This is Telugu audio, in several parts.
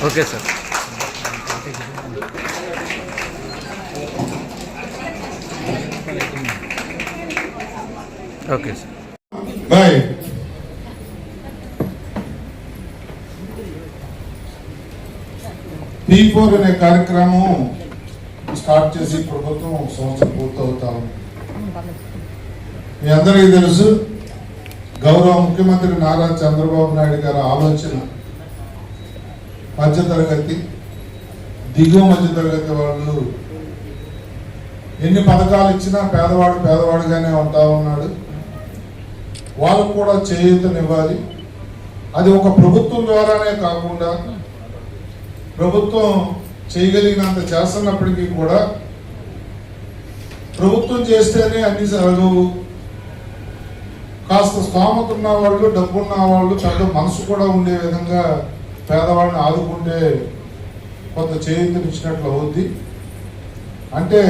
Okay sir. Okay sir. Bye. P4 అనే కార్యక్రమం స్టార్ట్ చేసి ప్రభుత్వం ఒక సంవత్సరం పూర్తవుతా ఉంది. మీ అందరికీ తెలుసు, గౌరవ ముఖ్యమంత్రి నారా చంద్రబాబు నాయుడు గారి ఆలోచన మధ్యతరగతి, దిగువ మధ్యతరగతి వాళ్ళు ఎన్ని పథకాలు ఇచ్చినా పేదవాడు పేదవాడుగానే ఉంటా ఉన్నాడు. వాళ్ళకు కూడా చేయూతనివ్వాలి. అది ఒక ప్రభుత్వం ద్వారానే కాకుండా ప్రభుత్వం చేయగలిగినంత చేస్తున్నప్పటికీ కూడా ప్రభుత్వం చేస్తేనే అన్ని జరగవు. కాస్త స్తోమత ఉన్న వాళ్ళు, డబ్బున్న వాళ్ళు, పెద్ద మనసు కూడా ఉండే విధంగా పేదవాడిని ఆదుకుంటే కొంత చేయూతనిచ్చినట్లు అవుద్ది. అంటే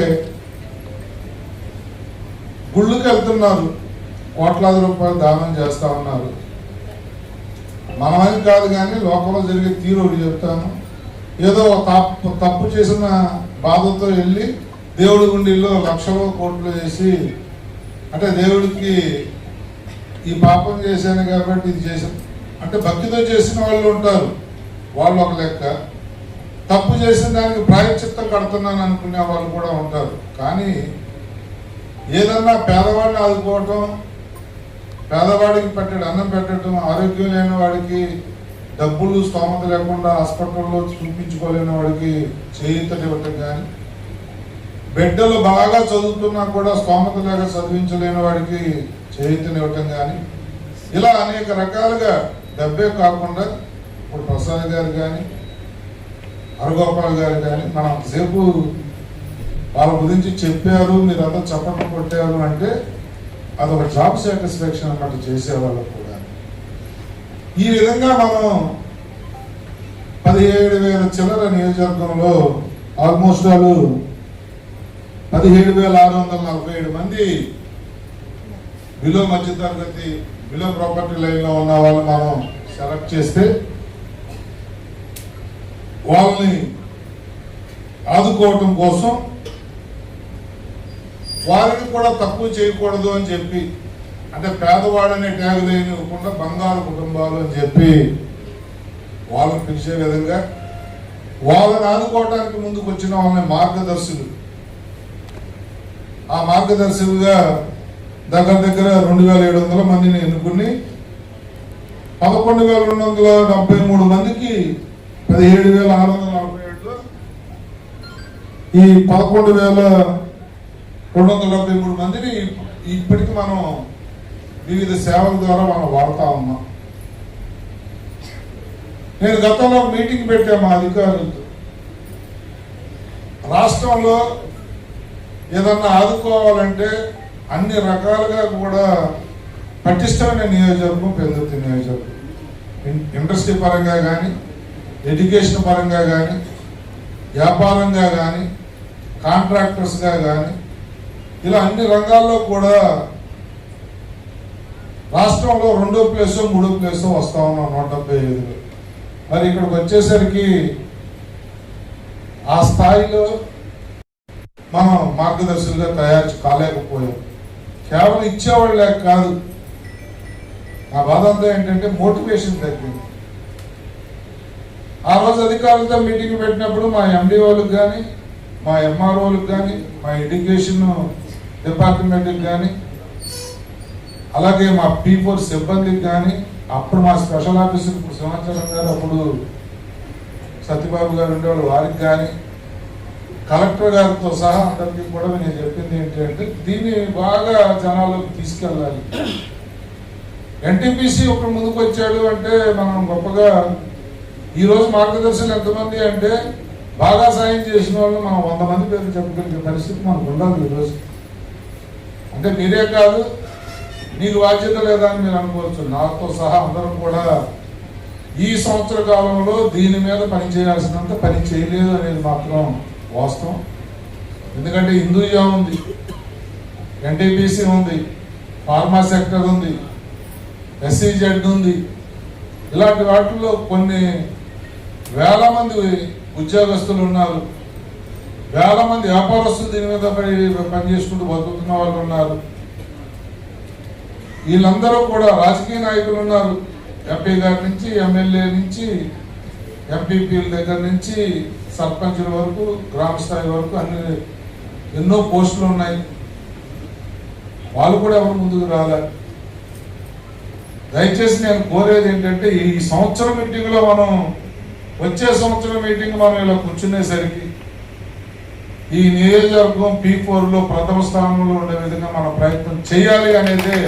గుళ్ళకి వెళ్తున్నారు, కోట్లాది రూపాయలు దానం చేస్తా ఉన్నారు. మనమని కాదు, కానీ లోకంలో జరిగే తీరు ఒకటి చెప్తాను. ఏదో తప్పు చేసిన బాధతో వెళ్ళి దేవుడి గుండీల్లో లక్షలు కోట్లు చేసి, అంటే దేవుడికి ఈ పాపం చేశాను కాబట్టి ఇది చేశాను అంటే భక్తితో చేసిన వాళ్ళు ఉంటారు, వాళ్ళు ఒక లెక్క. తప్పు చేసిన దానికి ప్రాయశ్చిత్తం కడుతున్నాను అనుకునే వాళ్ళు కూడా ఉంటారు. కానీ ఏదన్నా పేదవాడిని ఆదుకోవటం, పేదవాడికి పెట్టడం, అన్నం పెట్టడం, ఆరోగ్యం లేని వాడికి, డబ్బులు స్తోమత లేకుండా హాస్పిటల్లో చూపించుకోలేని వాడికి చేయూతనివ్వటం కానీ, బిడ్డలు బాగా చదువుతున్నా కూడా స్తోమత లేక చదివించలేని వాడికి చేయూతనివ్వటం కానీ, ఇలా అనేక రకాలుగా డబ్బే కాకుండా ఇప్పుడు ప్రసాద్ గారు కానీ, హరగోపాల్ గారు కానీ, మనం సేపు వాళ్ళ గురించి చెప్పారు, మీరంతా చప్పట్లు కొట్టారు అంటే అదొక జాబ్ సాటిస్ఫాక్షన్ అన్నమాట చేసేవాళ్ళకు కూడా. ఈ విధంగా మనం 17,000 చిల్లర నియోజకవర్గంలో ఆల్మోస్ట్ వాళ్ళు 17,647 మంది బిలో మధ్యతరగతి, బిలో ప్రాపర్టీ లైన్లో ఉన్న వాళ్ళు మనం సెలెక్ట్ చేస్తే వాళ్ళని ఆదుకోవటం కోసం వారిని కూడా తక్కువ చేయకూడదు అని చెప్పి, అంటే పేదవాడనే ట్యాగ్ లేనివ్వకుండా బంగారు కుటుంబాలు అని చెప్పి వాళ్ళని పిలిచే విధంగా, వాళ్ళని ఆదుకోవడానికి ముందుకు వచ్చిన వాళ్ళని మార్గదర్శులు, ఆ మార్గదర్శులుగా దగ్గర 2,700 మందిని ఎన్నుకుని 11,273 మందికి 17,647లో ఈ 11,273 మందిని ఇప్పటికి మనం వివిధ సేవల ద్వారా మనం వాడుతా ఉన్నాం. నేను గతంలో మీటింగ్ పెట్టా మా అధికారులతో, రాష్ట్రంలో ఏదన్నా ఆదుకోవాలంటే అన్ని రకాలుగా కూడా పటిష్టమైన నియోజకవర్గం పెందుర్తి నియోజకవర్గం. ఇండస్ట్రీ పరంగా కానీ, ఎడ్యుకేషన్ పరంగా కానీ, వ్యాపారంగా కానీ, కాంట్రాక్టర్స్గా కానీ, ఇలా అన్ని రంగాల్లో కూడా రాష్ట్రంలో 2వ ప్లేస్ 3వ ప్లేస్ వస్తా ఉన్నాం 175లో. మరి ఇక్కడికి వచ్చేసరికి ఆ స్థాయిలో మనం మార్గదర్శులుగా తయారు కాలేకపోయాం. కేవలం ఇచ్చేవాళ్ళే కాదు, నా బాధ అంతా ఏంటంటే మోటివేషన్ తగ్గింది. ఆ రోజు అధికారులతో మీటింగ్ పెట్టినప్పుడు మా ఎండి వాళ్ళకి కానీ, మా ఎంఆర్ఓలకు కానీ, మా ఎడ్యుకేషన్ డిపార్ట్మెంట్కి కానీ, అలాగే మా P4 సిబ్బందికి కానీ, అప్పుడు మా స్పెషల్ ఆఫీసర్ సింహాచలం గారు, అప్పుడు సత్యబాబు గారు ఉండేవాళ్ళు, వారికి కానీ, కలెక్టర్ గారితో సహా అందరికీ కూడా నేను చెప్పింది ఏంటంటే దీన్ని బాగా జనాల్లోకి తీసుకెళ్ళాలి. NTPC ఒకరు ముందుకు వచ్చాడు అంటే మనం గొప్పగా, ఈరోజు మార్గదర్శులు ఎంతమంది అంటే బాగా సాయం చేసిన వాళ్ళు మనం 100 మంది పేరు చెప్పగలిగే పరిస్థితి మనకు ఉండాలి ఈరోజు. అంటే మీరే కాదు, మీకు బాధ్యత లేదా అని మీరు అనుకోవచ్చు, నాతో సహా అందరం కూడా ఈ సంవత్సర కాలంలో దీని మీద పని చేయాల్సినంత పని చేయలేదు అనేది మాత్రం వాస్తవం. ఎందుకంటే హిందూయా ఉంది, NTPC ఉంది, ఫార్మా సెక్టర్ ఉంది, SEZ ఉంది. ఇలాంటి వాటిల్లో కొన్ని వేల మంది ఉద్యోగస్తులు ఉన్నారు, వేల మంది వ్యాపారస్తులు దీని మీద పనిచేసుకుంటూ బతుకుతున్న వాళ్ళు ఉన్నారు. వీళ్ళందరూ కూడా రాజకీయ నాయకులు ఉన్నారు, ఎంపీ గారి నుంచి ఎమ్మెల్యే నుంచి ఎంపీపీల దగ్గర నుంచి సర్పంచుల వరకు గ్రామ స్థాయి వరకు అన్ని ఎన్నో పోస్టులు ఉన్నాయి. వాళ్ళు కూడా ఎవరు ముందుకు రాలేదు. దయచేసి నేను కోరేది ఏంటంటే ఈ సంవత్సరం మీటింగ్లో మనం వచ్చే సంవత్సరం మీటింగ్ మనం ఇలా కూర్చునేసరికి ఈ నియోజకవర్గం P4లో ప్రథమ స్థానంలో ఉండే విధంగా మనం ప్రయత్నం చేయాలి అనేదే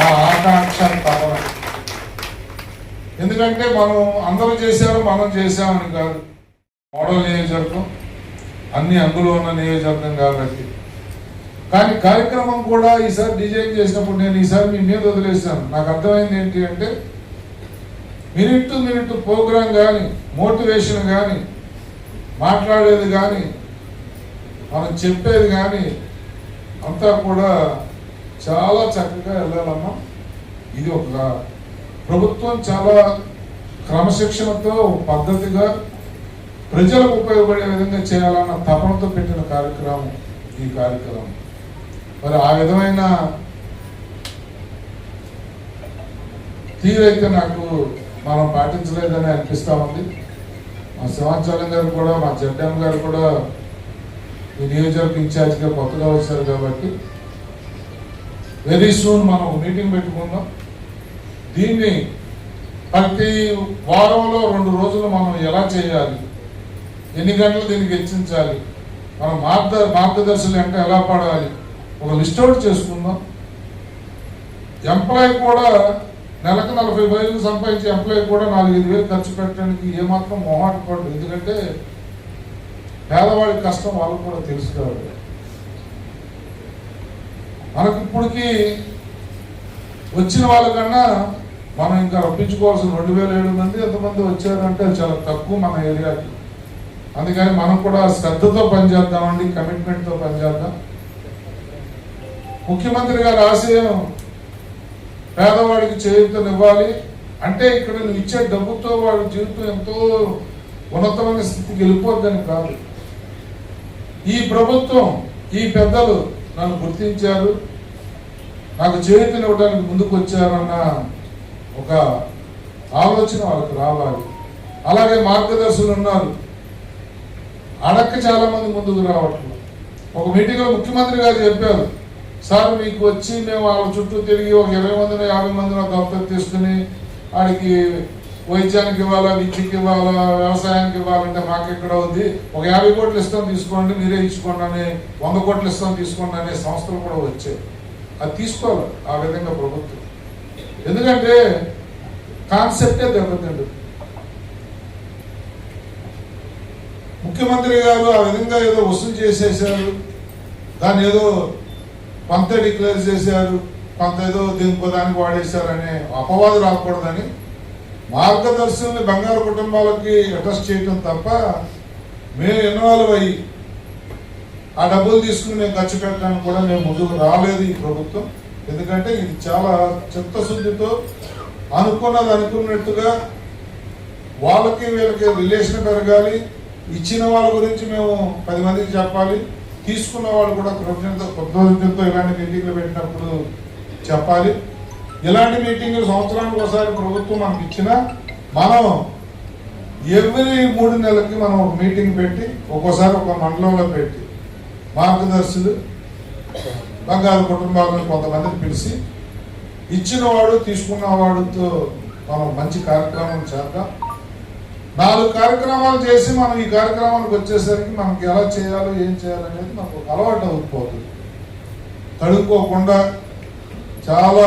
ఆ ఆకాంక్ష తపన. ఎందుకంటే మనం అందరూ చేశారు, మనం చేశామని కాదు. మోడల్ నియోజకవర్గం అన్ని అందులో ఉన్న నియోజకవర్గం కాబట్టి. కానీ కార్యక్రమం కూడా ఈసారి డిజైన్ చేసినప్పుడు నేను ఈసారి మీ మీద వదిలేసాను. నాకు అర్థమైంది ఏంటి అంటే మినిట్ టు మినిట్ ప్రోగ్రాం కానీ, మోటివేషన్ కానీ, మాట్లాడేది కానీ, మనం చెప్పేది కానీ అంతా కూడా చాలా చక్కగా వెళ్ళాలమ్మా. ఇది ఒక ప్రభుత్వం చాలా క్రమశిక్షణతో పద్ధతిగా ప్రజలకు ఉపయోగపడే విధంగా చేయాలన్న తపనతో పెట్టిన కార్యక్రమం ఈ కార్యక్రమం. మరి ఆ విధమైన తీరైతే నాకు మనం పాటించలేదని అనిపిస్తూ ఉంది. మా శివాంచలం గారు కూడా, మా జడ్డం గారు కూడా ఈ నియోజకవర్గ ఇన్ఛార్జిగా కొత్తగా వచ్చారు కాబట్టి వెరీ సూన్ మనం ఒక మీటింగ్ పెట్టుకుందాం. దీన్ని ప్రతి వారంలో 2 రోజులు మనం ఎలా చేయాలి, ఎన్ని గంటలు దీనికి హెచ్చించాలి, మనం మార్గదర్శులు అంటే ఎలా పడాలి, ఒక లిస్ట్ అవుట్ చేసుకుందాం. ఎంప్లాయీ కూడా నెలకు 40,000 సంపాదించే ఎంప్లాయీ కూడా 4-5 ఖర్చు పెట్టడానికి ఏమాత్రం మొహాట పడదు. ఎందుకంటే పేదవాడి కష్టం వాళ్ళకు కూడా తెలుసు కాబట్టి. మనకి ఇప్పటికీ వచ్చిన వాళ్ళకన్నా మనం ఇంకా రప్పించుకోవాల్సిన 2,700 మంది ఎంతమంది వచ్చారంటే చాలా తక్కువ మన ఏరియాకి. అందుకని మనం కూడా శ్రద్ధతో పనిచేద్దామండి, కమిట్మెంట్తో పనిచేద్దాం. ముఖ్యమంత్రి గారి ఆశయం పేదవాడికి చేయూతనివ్వాలి అంటే ఇక్కడ నువ్వు ఇచ్చే డబ్బుతో వాడి జీవితం ఎంతో ఉన్నతమైన స్థితికి వెళ్ళిపోద్దని కాదు. ఈ ప్రభుత్వం, ఈ పెద్దలు నన్ను గుర్తించారు, నాకు చేయూతనివ్వడానికి ముందుకు వచ్చారన్న ఒక ఆలోచన వాళ్ళకి రావాలి. అలాగే మార్గదర్శులు ఉన్నారు, అడక్క చాలా మంది ముందుకు రావట్లేదు. ఒక మీటింగ్లో ముఖ్యమంత్రి గారు చెప్పారు, సార్ మీకు వచ్చి మేము వాళ్ళ చుట్టూ తిరిగి ఒక 20 మందినో 50 మందినో దత్తత తీసుకుని వాడికి వైద్యానికి ఇవ్వాలా, విద్యకి ఇవ్వాలా, వ్యవసాయానికి ఇవ్వాలంటే మాకెక్కడ ఉంది, ఒక 50 కోట్లు ఇస్తాం తీసుకోండి, మీరే ఇచ్చుకోండి అని, 100 కోట్లు ఇస్తాం తీసుకోండి అనే సంస్థలు కూడా వచ్చాయి. అది తీసుకోవాలి ఆ విధంగా ప్రభుత్వం. ఎందుకంటే కాన్సెప్టే దెబ్బతిండు. ముఖ్యమంత్రి గారు ఆ విధంగా ఏదో వసూలు చేసేసారు, దాన్ని ఏదో కొంత డిక్లేర్ చేశారు, కొంత ఏదో దీనికో దానికి వాడేశారనే అపవాదు రాకూడదని మార్గదర్శుల్ని బంగారు కుటుంబాలకి అడ్రస్ చేయటం తప్ప మేము ఇన్వాల్వ్ అయ్యి ఆ డబ్బులు తీసుకుని మేము ఖర్చు పెట్టడానికి కూడా మేము ముందుకు రాలేదు ఈ ప్రభుత్వం. ఎందుకంటే ఇది చాలా చిత్తశుద్ధితో అనుకున్నట్టుగా వాళ్ళకి వీళ్ళకి రిలేషన్ పెరగాలి. ఇచ్చిన వాళ్ళ గురించి మేము 10 మందికి చెప్పాలి, తీసుకున్న వాళ్ళు కూడా కృతజ్ఞతతో ఇలాంటి మీటింగ్లు పెట్టినప్పుడు చెప్పాలి. ఇలాంటి మీటింగ్లు సంవత్సరానికి ఒకసారి ప్రభుత్వం మనకి ఇచ్చినా మనం ఎవ్రీ 3 నెలలకి మనం ఒక మీటింగ్ పెట్టి ఒక్కోసారి ఒక మండలంలో పెట్టి మార్గదర్శులు బంగారు కుటుంబాలను కొంతమందిని పిలిచి ఇచ్చిన వాడు తీసుకున్న వాడితో మనం మంచి కార్యక్రమం చేద్దాం. 4 కార్యక్రమాలు చేసి మనం ఈ కార్యక్రమానికి వచ్చేసరికి మనకి ఎలా చేయాలో ఏం చేయాలనేది మనకు ఒక అలవాటు అవుతుంది. తడుక్కోకుండా చాలా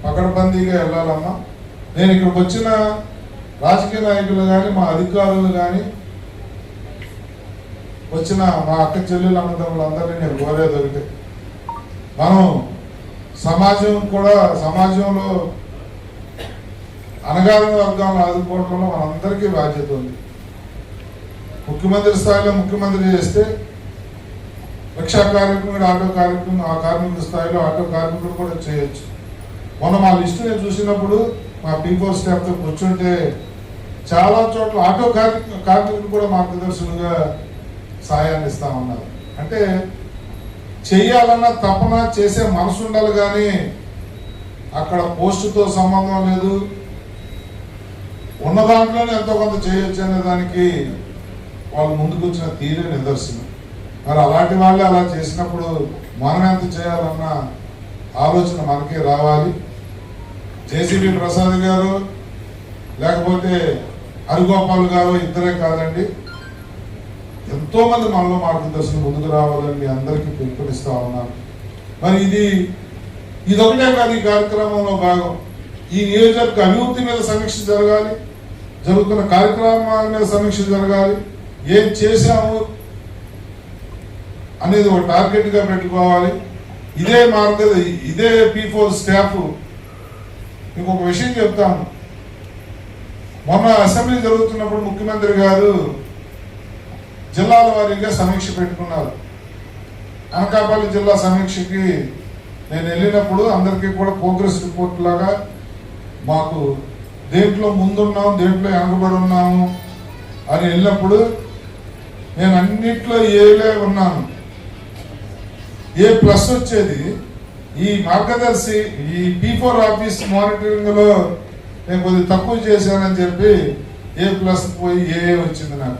పకడ్బందీగా వెళ్ళాలమ్మా. నేను ఇక్కడికి వచ్చిన రాజకీయ నాయకులు కానీ, మా అధికారులు కానీ, వచ్చిన మా అక్క చెల్లెలు అన్నదమ్ములందరినీ నేను కోరేది ఒకటి, మనం సమాజంలో అనగారిన వర్గాలను ఆదుకోవడంలో మనందరికీ బాధ్యత ఉంది. ముఖ్యమంత్రి స్థాయిలో ముఖ్యమంత్రి చేస్తే రిక్షా కార్మికుడు, ఆటో కార్మికుడు, ఆ కార్మికుల స్థాయిలో ఆటో కార్మికుడు కూడా చేయొచ్చు. మొన్న మా లిస్టు నేను చూసినప్పుడు మా P4 స్టాఫ్తో కూర్చుంటే చాలా చోట్ల ఆటో కార్మికులు కూడా మార్గదర్శులుగా సహాయాన్ని ఇస్తామన్నారు. అంటే చెయ్యాలన్న తపన చేసే మనసు ఉండాలి, కానీ అక్కడ పోస్టుతో సంబంధం లేదు. ఉన్న దాంట్లోనే ఎంతో కొంత చేయొచ్చు అనే దానికి వాళ్ళు ముందుకు వచ్చిన తీరే నిదర్శనం. మరి అలాంటి వాళ్ళే అలా చేసినప్పుడు మనం ఎంత చేయాలన్న ఆలోచన మనకే రావాలి. జేసీబీ ప్రసాద్ గారు లేకపోతే హరిగోపాల్ గారు ఇద్దరే కాదండి, ఎంతో మంది మనలో మార్గదర్శనం ముందుకు రావాలని మీ అందరికీ పిలుపునిస్తా ఉన్నాను. మరి ఇదొకటే కాదు, ఈ కార్యక్రమంలో భాగం. ఈ నియోజకవర్గ అభివృద్ధి మీద సమీక్ష జరగాలి, జరుగుతున్న కార్యక్రమాల మీద సమీక్ష జరగాలి, ఏం చేశాము అనేది ఒక టార్గెట్ గా పెట్టుకోవాలి. ఇదే P4 స్టాఫ్. మీకు ఒక విషయం చెప్తాను. మొన్న అసెంబ్లీ జరుగుతున్నప్పుడు ముఖ్యమంత్రి గారు జిల్లాల వారీగా సమీక్ష పెట్టుకున్నారు. అనకాపల్లి జిల్లా సమీక్షకి నేను వెళ్ళినప్పుడు అందరికీ కూడా ప్రోగ్రెస్ రిపోర్ట్ లాగా మాకు దేంట్లో ముందున్నాము, దేంట్లో వెనకబడి ఉన్నాము అని వెళ్ళినప్పుడు నేను అన్నిట్లో ఏలే ఉన్నాను. A+ వచ్చేది. ఈ మార్గదర్శి ఈ P4 ఆఫీస్ మానిటరింగ్ లో నేను కొద్దిగా తక్కువ చేశానని చెప్పి A+ పోయి AA వచ్చింది. నాకు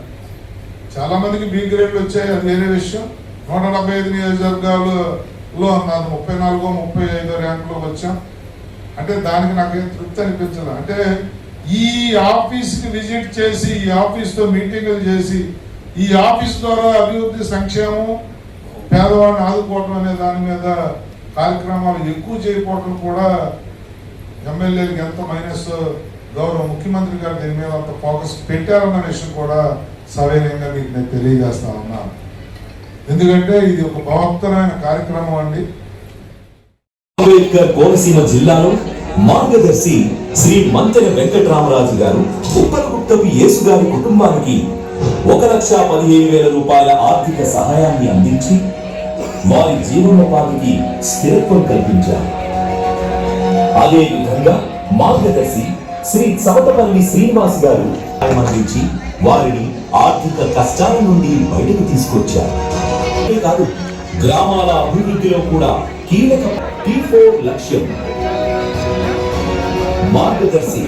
చాలా మందికి B గ్రేడ్లు వచ్చాయి, అది వేరే విషయం. 175 నియోజకవర్గాలలో నాకు 34, 35 ర్యాంకులో వచ్చాం. అంటే దానికి నాకేం తృప్తి అనిపించదు. అంటే ఈ ఆఫీస్కి విజిట్ చేసి, ఈ ఆఫీస్తో మీటింగులు చేసి, ఈ ఆఫీస్ ద్వారా అభివృద్ధి, సంక్షేమం, పేదవాడిని ఆదుకోవటం అనే దాని మీద కార్యక్రమాలు ఎక్కువ చేయకపోవటం కూడా ఎమ్మెల్యేలకు ఎంత మైనస్. గౌరవ ముఖ్యమంత్రి గారు దీని మీద అంత ఫోకస్ పెట్టారన్న విషయం కూడా సవినయంగా మీకు నేను తెలియజేస్తా ఉన్నాను. ఎందుకంటే ఇది ఒక బృహత్తరమైన కార్యక్రమం అండి. అంబేద్కర్ కోనసీమ జిల్లాలో మార్గదర్శి శ్రీ మంతెన వెంకటరామరాజు గారు ఉప్పలగుప్తపు యేసు గారి కుటుంబానికి 1,15,000 రూపాయల ఆర్థిక సహాయాన్ని అందించి వారి జీవనోపాధికి స్థిరత్వం కల్పించారు. అదే విధంగా మార్గదర్శి శ్రీ చవటపల్లి శ్రీనివాస్ గారు అందించి వారిని ఆర్థిక కష్టాల నుండి బయటకు తీసుకొచ్చారు. కాదు, గ్రామాల అభివృద్ధిలో కూడా కీలక P4 లక్ష్యం. మార్గదర్శి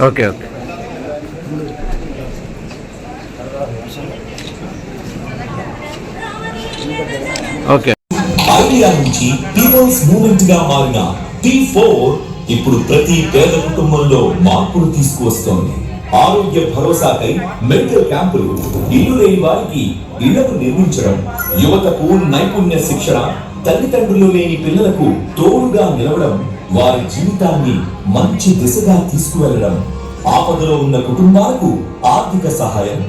ఓకే ఓకే ఓకే. ఐడియా నుంచి పీపుల్స్ మూవ్మెంట్ గా మారిన P4 ఇప్పుడు ప్రతి పేద కుటుంబంలో మార్పులు తీసుకువస్తోంది. ఆరోగ్య భరోసాకై మెడికల్ క్యాంపులు, ఇల్లు లేని వారికి ఇళ్లను నిర్మించడం, యువతకు నైపుణ్య శిక్షణ, తల్లిదండ్రులు లేని పిల్లలకు తోడుగా నిలవడం, వారి జీవితాన్ని మంచి దిశగా తీసుకువెళ్లడం, ఆపదలో ఉన్న కుటుంబాలకు ఆర్థిక సహాయం,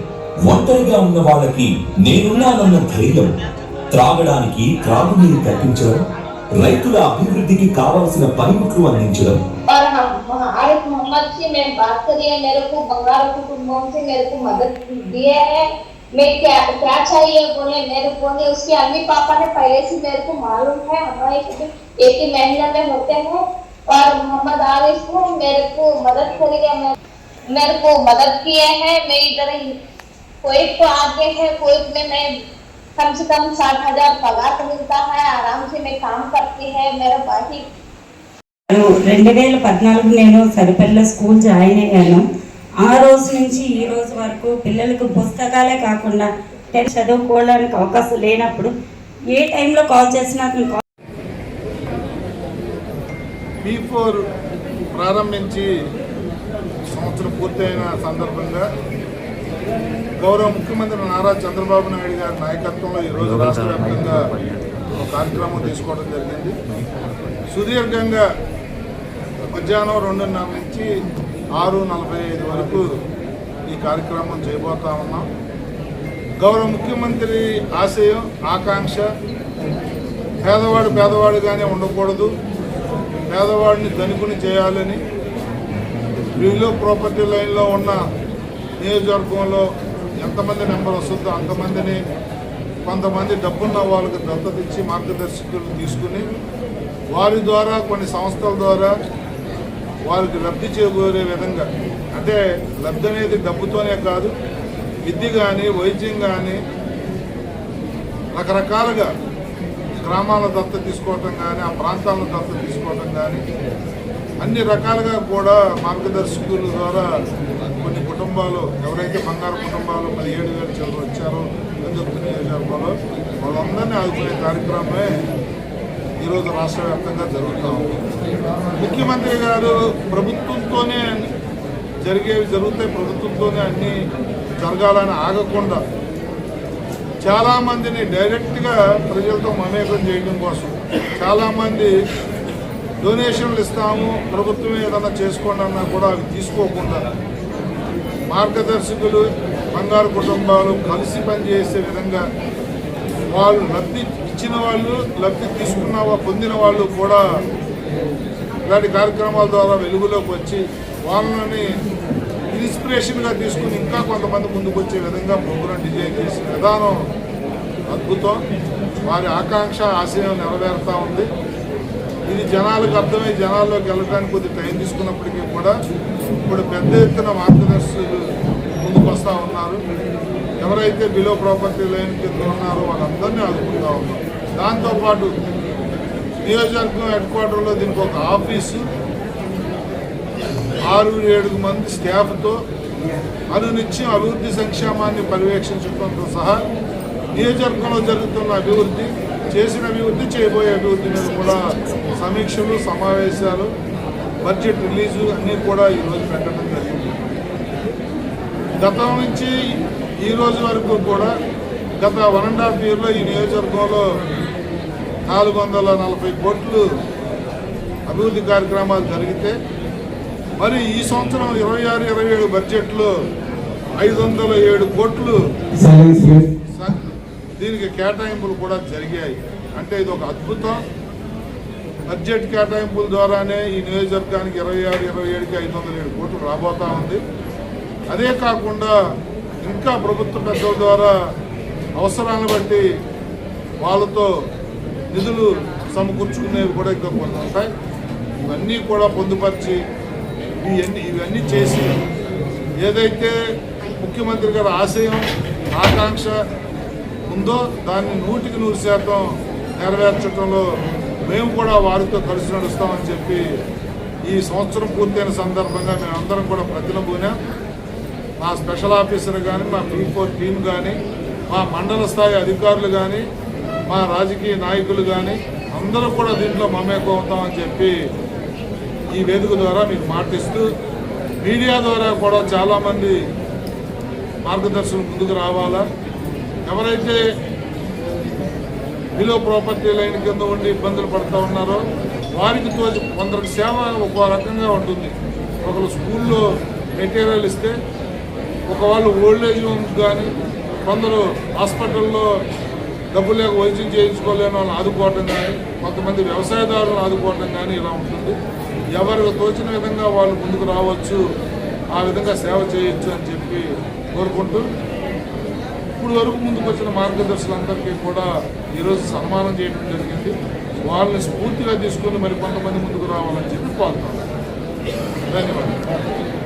ఒంటరిగా ఉన్న వాళ్ళకి నేనున్నానన్న ధైర్యం, త్రాగడానికి త్రాగునీరు కల్పించడం, రైతుల అభివృద్ధికి కావాల్సిన పనిముట్లు అందించడం. और आरिफ मोहम्मद से मैं बात करिए, मेरे को बंगाल कुटुंबों से मेरे को मदद दिए है। मैं क्या क्या चाहिए बोले मेरे को नहीं, उसके अम्मी पापा ने पहले से मेरे को मालूम है, हमारे एक ही महीने में होते हैं। और मोहम्मद आरिफ को मेरे को मदद करिए, मेरे को मदद किए हैं। मैं इधर कोई तो आगे है, कोई में मैं कम से कम 60,000 पगार मिलता है, आराम से मैं काम करती है। मेरा बाकी 2014 నేను సరిపల్లి స్కూల్ జాయిన్ అయ్యాను. ఆ రోజు నుంచి ఈ రోజు వరకు పిల్లలకు పుస్తకాలే కాకుండా చదువుకోవడానికి అవకాశం లేనప్పుడు ఏ టైంలో కాల్ చేసినా P4 ప్రారంభించి సంవత్సరం పూర్తయిన సందర్భంగా గౌరవ ముఖ్యమంత్రి నారా చంద్రబాబు నాయుడు గారి నాయకత్వంలో ఈరోజు రాష్ట్ర వ్యాప్తంగా ఒక కార్యక్రమం తీసుకోవడం జరిగింది. సుదీర్ఘంగా మధ్యాహ్నం 2:30 నుంచి 6:45 వరకు ఈ కార్యక్రమం చేయబోతా ఉన్నాం. గౌరవ ముఖ్యమంత్రి ఆశయం ఆకాంక్ష పేదవాడుగానే ఉండకూడదు, పేదవాడిని ధనికుని చేయాలని బిలో ప్రాపర్టీ లైన్లో ఉన్న నియోజకవర్గంలో ఎంతమంది నెంబర్ వస్తుందో అంతమందిని, కొంతమంది డబ్బున్న వాళ్ళకి దత్తత ఇచ్చి మార్గదర్శకులు తీసుకుని వారి ద్వారా కొన్ని సంస్థల ద్వారా వారికి లబ్ధి చేకూరే విధంగా, అంటే లబ్ధి అనేది డబ్బుతోనే కాదు, విద్య కానీ వైద్యం కానీ రకరకాలుగా గ్రామాల దత్తత తీసుకోవటం కానీ ఆ ప్రాంతాలను దత్తత తీసుకోవటం కానీ అన్ని రకాలుగా కూడా మార్గదర్శకుల ద్వారా కొన్ని కుటుంబాలు ఎవరైతే బంగారు కుటుంబాలు 17,000 చిల్లర వచ్చారో నియోజకవర్గంలో వాళ్ళందరినీ ఆదుకునే కార్యక్రమమే ఈరోజు రాష్ట్ర వ్యాప్తంగా జరుగుతూ ఉంది. ముఖ్యమంత్రి గారు ప్రభుత్వంతోనే జరిగేవి జరుగుతాయి, ప్రభుత్వంతోనే అన్నీ జరగాలని ఆగకుండా చాలామందిని డైరెక్ట్గా ప్రజలతో మమేకం చేయడం కోసం చాలామంది డొనేషన్లు ఇస్తాము ప్రభుత్వం ఏదన్నా చేసుకోండి అన్నా కూడా అవి తీసుకోకుండా మార్గదర్శకులు బంగారు కుటుంబాలు కలిసి పనిచేసే విధంగా వాళ్ళు లబ్ధి ఇచ్చిన వాళ్ళు లబ్ధి పొందిన వాళ్ళు కూడా ఇలాంటి కార్యక్రమాల ద్వారా వెలుగులోకి వచ్చి వాళ్ళని ఇన్స్పిరేషన్గా తీసుకుని ఇంకా కొంతమంది ముందుకు వచ్చే విధంగా ప్రోగ్రాం డిజైన్ చేసిన విధానం అద్భుతం. వారి ఆకాంక్ష ఆశయం నెరవేరుతూ ఉంది. ఇది జనాలకు అర్థమై జనాల్లోకి వెళ్ళడానికి కొద్ది టైం తీసుకున్నప్పటికీ కూడా ఇప్పుడు పెద్ద ఎత్తున మార్గదర్శకులు ముందుకు వస్తూ ఉన్నారు. ఎవరైతే బిలో ప్రాపర్టీ లైన్ కింద ఉన్నారో వాళ్ళందరినీ ఆదుకుంటూ ఉన్నారు. దాంతోపాటు నియోజకవర్గం హెడ్ క్వార్టర్లో దీనికి ఒక ఆఫీసు 6-7 మంది స్టాఫ్తో అనునిత్యం అభివృద్ధి సంక్షేమాన్ని పర్యవేక్షించడంతో సహా నియోజకవర్గంలో జరుగుతున్న అభివృద్ధి, చేసిన అభివృద్ధి, చేయబోయే అభివృద్ధి మీద కూడా సమీక్షలు, సమావేశాలు, బడ్జెట్ రిలీజు అన్నీ కూడా ఈరోజు పెట్టడం జరిగింది. గతం నుంచి ఈ రోజు వరకు కూడా గత 1.5 yearలో ఈ నియోజకవర్గంలో 440 కోట్లు అభివృద్ధి కార్యక్రమాలు జరిగితే మరి ఈ సంవత్సరం 26-27 బడ్జెట్లో 507 కోట్లు దీనికి కేటాయింపులు కూడా జరిగాయి. అంటే ఇది ఒక అద్భుతం. బడ్జెట్ కేటాయింపుల ద్వారానే ఈ నియోజకవర్గానికి 26-27కి 507 కోట్లు రాబోతా ఉంది. అదే కాకుండా ఇంకా ప్రభుత్వ పెద్దల ద్వారా అవసరాలను బట్టి వాళ్ళతో నిధులు సమకూర్చుకునేవి కూడా ఇంకా కొన్ని ఉంటాయి. ఇవన్నీ కూడా పొందుపరిచి ఇవన్నీ చేసి ఏదైతే ముఖ్యమంత్రి గారి ఆశయం ఆకాంక్ష ఉందో దాన్ని 100% నెరవేర్చడంలో మేము కూడా వారితో కలిసి నడుస్తామని చెప్పి ఈ సంవత్సరం పూర్తయిన సందర్భంగా మేమందరం కూడా ప్రతినబూనాం. మా స్పెషల్ ఆఫీసర్ కానీ, మా P4 టీం కానీ, మా మండల స్థాయి అధికారులు కానీ, మా రాజకీయ నాయకులు కానీ అందరూ కూడా దీంట్లో మమేకం అవుతామని చెప్పి ఈ వేదిక ద్వారా మీకు మాటిస్తూ మీడియా ద్వారా కూడా చాలామంది మార్గదర్శకులు ముందుకు రావాలా. ఎవరైతే బిలో ప్రాపర్టీ లైన్ కింద ఉండి ఇబ్బందులు పడుతూ ఉన్నారో వారికి కొందరికి సేవ ఒక రకంగా ఉంటుంది. ఒకరు స్కూల్లో మెటీరియల్ ఇస్తే, ఒక వాళ్ళు ఓల్డేజ్ హోమ్ కానీ, కొందరు హాస్పిటల్లో డబ్బు లేక వైద్యం చేయించుకోలేని వాళ్ళని ఆదుకోవటం కానీ, కొంతమంది వ్యవసాయదారులను ఆదుకోవటం కానీ ఇలా ఉంటుంది. ఎవరికి తోచిన విధంగా వాళ్ళు ముందుకు రావచ్చు, ఆ విధంగా సేవ చేయొచ్చు అని చెప్పి కోరుకుంటూ ఇప్పుడు వరకు ముందుకు వచ్చిన మార్గదర్శకులందరికీ కూడా ఈరోజు సన్మానం చేయడం జరిగింది. వాళ్ళని స్ఫూర్తిగా తీసుకొని మరి కొంతమంది ముందుకు రావాలని చెప్పి కోరుతాం. ధన్యవాదాలు.